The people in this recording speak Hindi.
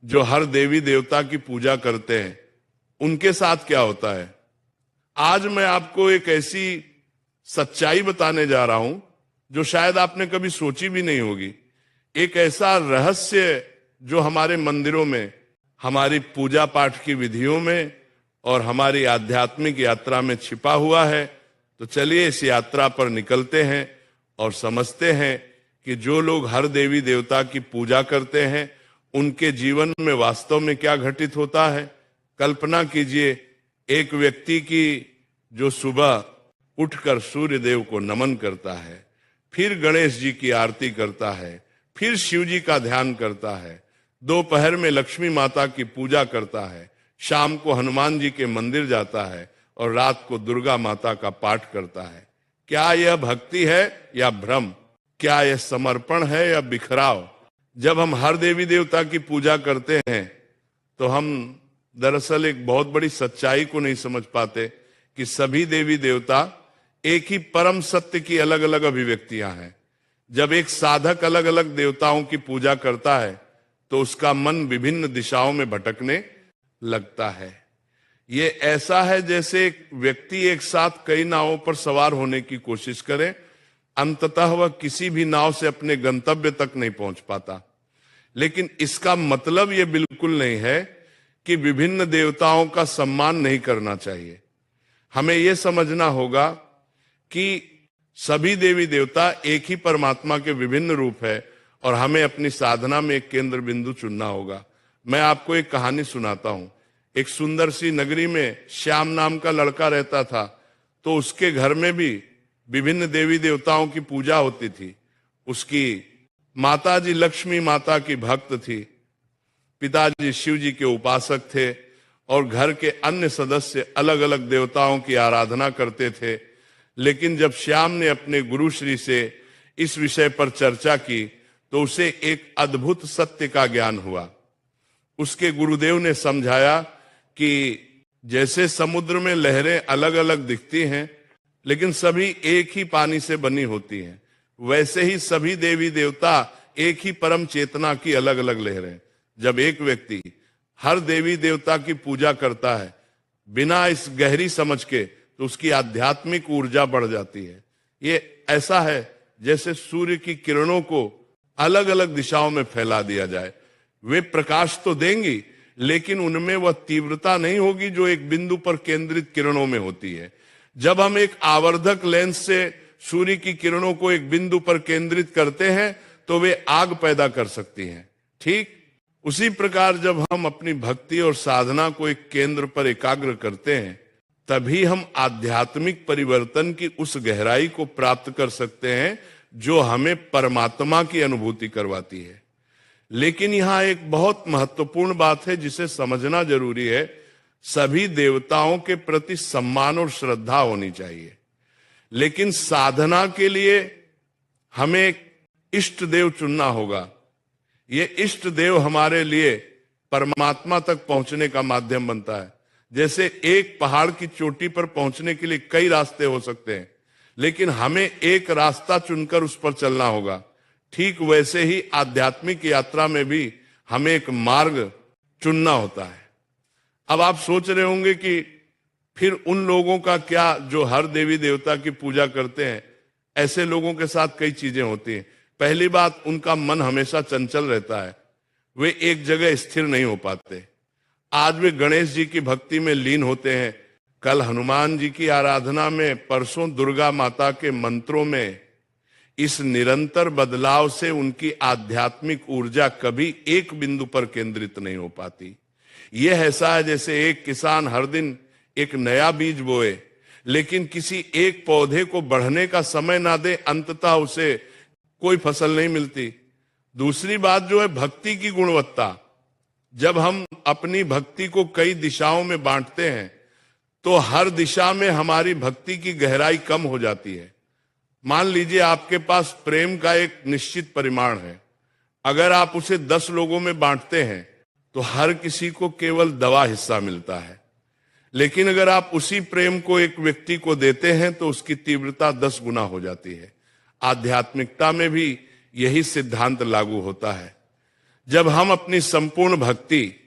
जो हर देवी देवता की पूजा करते हैं, उनके साथ क्या होता है। आज मैं आपको एक ऐसी सच्चाई बताने जा रहा हूं जो शायद आपने कभी सोची भी नहीं होगी। एक ऐसा रहस्य जो हमारे मंदिरों में, हमारी पूजा पाठ की विधियों में और हमारी आध्यात्मिक यात्रा में छिपा हुआ है। तो चलिए इस यात्रा पर निकलते हैं और समझते हैं कि जो लोग हर देवी देवता की पूजा करते हैं, उनके जीवन में वास्तव में क्या घटित होता है। कल्पना कीजिए एक व्यक्ति की जो सुबह उठकर सूर्य देव को नमन करता है, फिर गणेश जी की आरती करता है, फिर शिव जी का ध्यान करता है, दोपहर में लक्ष्मी माता की पूजा करता है, शाम को हनुमान जी के मंदिर जाता है और रात को दुर्गा माता का पाठ करता है। क्या यह भक्ति है या भ्रम? क्या यह समर्पण है या बिखराव? जब हम हर देवी देवता की पूजा करते हैं तो हम दरअसल एक बहुत बड़ी सच्चाई को नहीं समझ पाते कि सभी देवी देवता एक ही परम सत्य की अलग अलग अभिव्यक्तियां हैं। जब एक साधक अलग अलग देवताओं की पूजा करता है तो उसका मन विभिन्न दिशाओं में भटकने लगता है। ये ऐसा है जैसे एक व्यक्ति एक साथ कई नावों पर सवार होने की कोशिश करे, अंततः वह किसी भी नाव से अपने गंतव्य तक नहीं पहुंच पाता। लेकिन इसका मतलब यह बिल्कुल नहीं है कि विभिन्न देवताओं का सम्मान नहीं करना चाहिए। हमें यह समझना होगा कि सभी देवी देवता एक ही परमात्मा के विभिन्न रूप है और हमें अपनी साधना में एक केंद्र बिंदु चुनना होगा। मैं आपको एक कहानी सुनाता हूं। एक सुंदर सी नगरी में श्याम नाम का लड़का रहता था। तो उसके घर में भी विभिन्न देवी देवताओं की पूजा होती थी। उसकी माताजी लक्ष्मी माता की भक्त थी, पिताजी शिव जी के उपासक थे और घर के अन्य सदस्य अलग अलग देवताओं की आराधना करते थे। लेकिन जब श्याम ने अपने गुरु श्री से इस विषय पर चर्चा की तो उसे एक अद्भुत सत्य का ज्ञान हुआ। उसके गुरुदेव ने समझाया कि जैसे समुद्र में लहरें अलग अलग दिखती हैं लेकिन सभी एक ही पानी से बनी होती हैं, वैसे ही सभी देवी देवता एक ही परम चेतना की अलग अलग लहरें। जब एक व्यक्ति हर देवी देवता की पूजा करता है बिना इस गहरी समझ के, तो उसकी आध्यात्मिक ऊर्जा बढ़ जाती है। ये ऐसा है जैसे सूर्य की किरणों को अलग अलग दिशाओं में फैला दिया जाए। वे प्रकाश तो देंगी लेकिन उनमें वह तीव्रता नहीं होगी जो एक बिंदु पर केंद्रित किरणों में होती है। जब हम एक आवर्धक लेंस से सूर्य की किरणों को एक बिंदु पर केंद्रित करते हैं तो वे आग पैदा कर सकती हैं। ठीक उसी प्रकार जब हम अपनी भक्ति और साधना को एक केंद्र पर एकाग्र करते हैं तभी हम आध्यात्मिक परिवर्तन की उस गहराई को प्राप्त कर सकते हैं जो हमें परमात्मा की अनुभूति करवाती है। लेकिन यहां एक बहुत महत्वपूर्ण बात है जिसे समझना जरूरी है। सभी देवताओं के प्रति सम्मान और श्रद्धा होनी चाहिए, लेकिन साधना के लिए हमें एक इष्ट देव चुनना होगा। ये इष्ट देव हमारे लिए परमात्मा तक पहुंचने का माध्यम बनता है। जैसे एक पहाड़ की चोटी पर पहुंचने के लिए कई रास्ते हो सकते हैं, लेकिन हमें एक रास्ता चुनकर उस पर चलना होगा। ठीक वैसे ही आध्यात्मिक यात्रा में भी हमें एक मार्ग चुनना होता है। अब आप सोच रहे होंगे कि फिर उन लोगों का क्या जो हर देवी देवता की पूजा करते हैं। ऐसे लोगों के साथ कई चीजें होती हैं। पहली बात, उनका मन हमेशा चंचल रहता है, वे एक जगह स्थिर नहीं हो पाते। आज वे गणेश जी की भक्ति में लीन होते हैं, कल हनुमान जी की आराधना में, परसों दुर्गा माता के मंत्रों में। इस निरंतर बदलाव से उनकी आध्यात्मिक ऊर्जा कभी एक बिंदु पर केंद्रित नहीं हो पाती। यह ऐसा है जैसे एक किसान हर दिन एक नया बीज बोए लेकिन किसी एक पौधे को बढ़ने का समय ना दे, अंततः उसे कोई फसल नहीं मिलती। दूसरी बात जो है भक्ति की गुणवत्ता। जब हम अपनी भक्ति को कई दिशाओं में बांटते हैं तो हर दिशा में हमारी भक्ति की गहराई कम हो जाती है। मान लीजिए आपके पास प्रेम का एक निश्चित परिमाण है, अगर आप उसे 10 लोगों में बांटते हैं तो हर किसी को केवल दवा हिस्सा मिलता है। लेकिन अगर आप उसी प्रेम को एक व्यक्ति को देते हैं तो उसकी तीव्रता 10 गुना हो जाती है। आध्यात्मिकता में भी यही सिद्धांत लागू होता है। जब हम अपनी संपूर्ण भक्ति